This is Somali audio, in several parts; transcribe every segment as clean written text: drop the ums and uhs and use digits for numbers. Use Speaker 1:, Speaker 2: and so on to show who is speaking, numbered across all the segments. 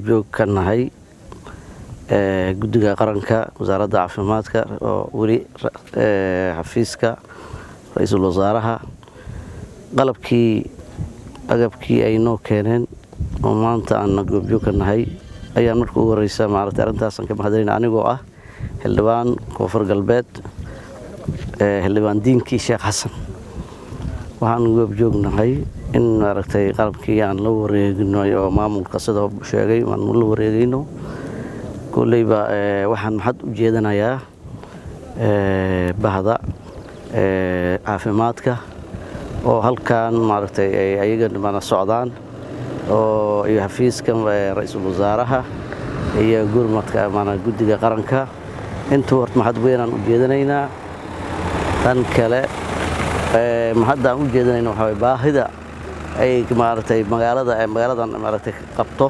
Speaker 1: goobjoog ka nahay guddiga qaranka wasaaradda caafimaadka oo weli xafiiska ra'iisul wasaaraha agabkii ay noo keeneen oo maanta aan goobjoog ka nahay ayaan marka ugu horeysa maaragtay arrintaasaan ka mahadcelina anigoo ah xildhibaan koonfur galbeed xildhibaan diinkii sheekh xasan waxaan goobjoognahay in maaragtay qalabkii aan la wareegino oo maamulka sida sheegay aan la wareegayno kulleyba waxaan maxad u jeedanayaa bahda caafimaadka oo halkan maaragtay ayaga mana socdaan oo iyo xafiiska ra'iisul wasaaraha iyo gurmadka mana guddiga qaranka inta horta maxad weynaan u jeedanaynaa tan kale maxadaan u jeedanayna waxa baahida ay maaragtay magaaladan maaragtay qabto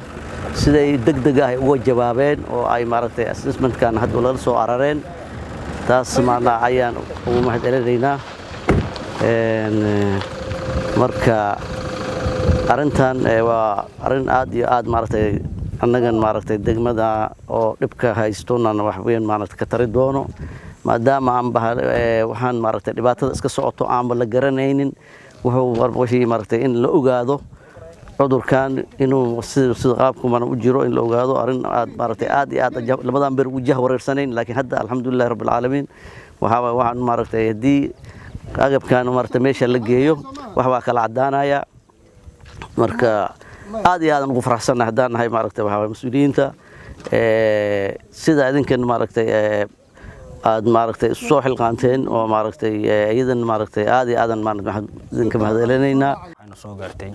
Speaker 1: siday degdeg ah uga jawaabeen oo ay maaragtay assessmentkan hadda laga soo arareen taas maana ayaan ugu mahadcelinaynaa marka arintan waa arin aad iyo aad maaragtay annagan maaragtay degmada oo dhibka haystona wax weyn maaragtay ka tari doono maadaama aan waxaan maaragtay dhibaatada iska socoto aan la garanaynin wixii maaragtay in la ogaado cudurkan inuu sida qaabkuman u jiro in la ogaado arin aad maaragtay aad iyo aad labadan bir wajah wareersanayn laakiin hadda alxamdulillaah rabbil caalamiin waxaan maaragtay hadii agabkan maaragtay meesha la geeyo wax waa kala cadaanaya marka aad iyo aad ugu faraxsanahay hadaan nahay maaragtay waxa mas'uuliyiinta sida idinkan maaragtay aad maaragtay soo xilqaanteen oo maaragtay iyadan maaragtay aad iyo aadan idinka mahadcelinaynaa
Speaker 2: waxaan soo gaartay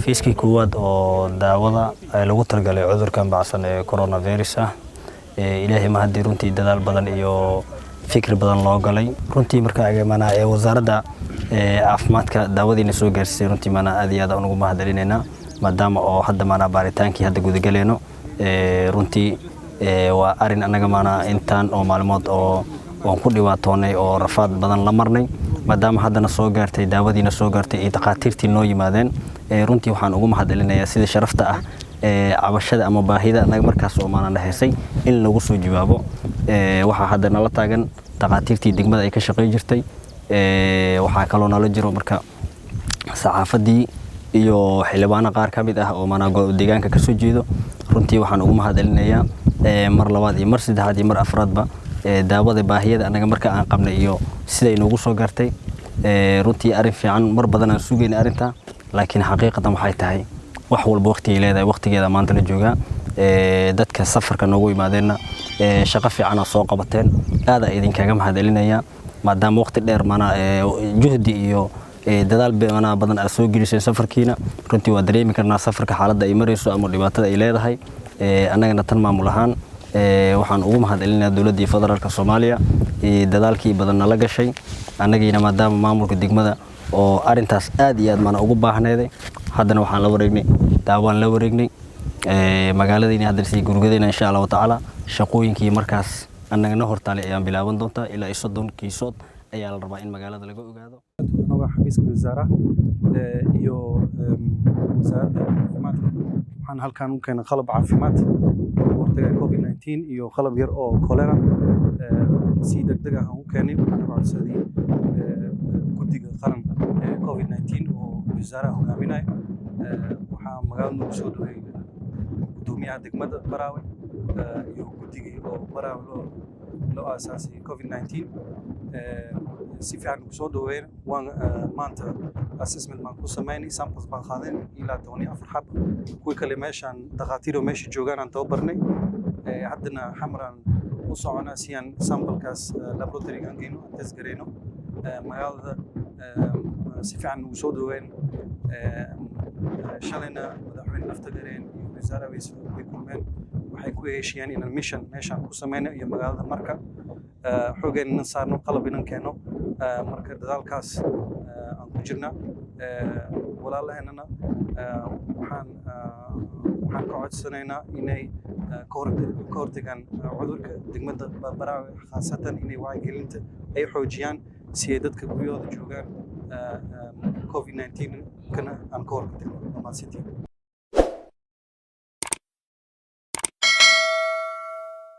Speaker 2: fiiskii koowaad oo daawada ay lagu talagalay cudurkan bacsan ee coronavirus ilaahay ma hadii runtii dadaal badan iyo fikir badan loo galay runtii marka ayagana wasaaradda caafimaadka daawadiina soo gaarsay runtii mana aad iyo aad ugu mahadcelinaynaa maadaama oo hadda mana baaritaankii hadda gudagaleeno runtii waa arin anaga mana intaan oo maalmood oo waan ku dhibaatoonay oo rafaad badan la marnay maadaama haddana soo gaartay daawadiina soo gaartay iyo dhaqaatiirtii noo yimaadeen runtii waxaan ugu mahadcelinayaa sida sharafta ah cabashada ama baahida anaga markaas oo maana dhahaysay in lagu soo jawaabo waxa hadda nala taagan dhaqaatiirtii degmada ay ka shaqeey jirtay waxa kale oo nala jiro marka saxaafadii iyo xildhibaano qaar ka mid ah oo maana deegaanka ka soo jeedo runtii waxaan ugu mahadcelinayaa mar labaad iyo mar saddexaad iyo mar afraadba daawada baahiyada anaga marka aan qabnay iyo siday noogu soo gaartay runtii arin fiican mar badan aan suugaynay arinta laakiin xaqiiqatan waxay tahay wax walba waqti leedahay waqtigeeda maanta la jooga dadka safarka noogu yimaadeenna shaqo fiican oo soo qabateen aad ay idinkaga mahadcelinaya maadaama waqti dheer mana juhdi iyo dadaal badan aad soo geliseen safarkiina runtii waa dareemi karnaa safarka xaaladda ay marayso ama dhibaatada ay leedahay annagana tan maamul ahaan waxaan ugu mahadcelinayaa dowladda federaalka Soomaaliya dadaalkii badan nala gashay annagiina maadaama maamulka degmada oo arintaas aad iyo aad mana ugu baahneeday haddana waxaan la wareegnay daawaan la wareegnay magaaladiina hadda si gurgadeena insha Allah taala shaqooyinkii markaas annagana hortaale ayaan bilaaban doontaa ilaa 30 kiisood ayaa la rabaa in magaalada laga ogaado
Speaker 3: noga xafiiska wasaaraha iyo wasaaradda caafimaadka waxaan halkaan u keenay qalab caafimaad hortaga COVID-19 iyo qalab yar oo cholera si degdeg ah u keenay waxaan codsaday guddiga qaran COVID-19 oo wasaaraha hogaaminaya waxaa magaalada nagu soo dhaweeyay gudoomiyaha degmada Baraawe iyo guddigii oo Baraawe loo aasaasay COVID-19 si fiican ugu soo dhaweeyay waan maanta assessment baan ku sameynay samples baan qaadan ilaa 14 xab kuwa kale meeshan dhaqaatiir meesha joogaan aan tababarnay haddana xamraan u soconaa si aan samplekaas laboratory aan geeyno test gareyno magaalada si fiican ugu soo dhaweeyay shalayna madaxweyne nafta gareen iyo wasaaradda way kulmeen waxay ku heshiiyeen in mission meeshan ku sameeyno iyo magaalada marka xoogeen saarno qalab inaan keeno marka dadaalkaas aan ku jirna walaalaheenana waxaan ka codsanaynaa inay ka hortagaan cudurka degmada Baraawe khaasatan inay wacyigelinta ay xoojiyaan si ay dadka guryahooda joogaan COVID-19 kana aan ka hortagno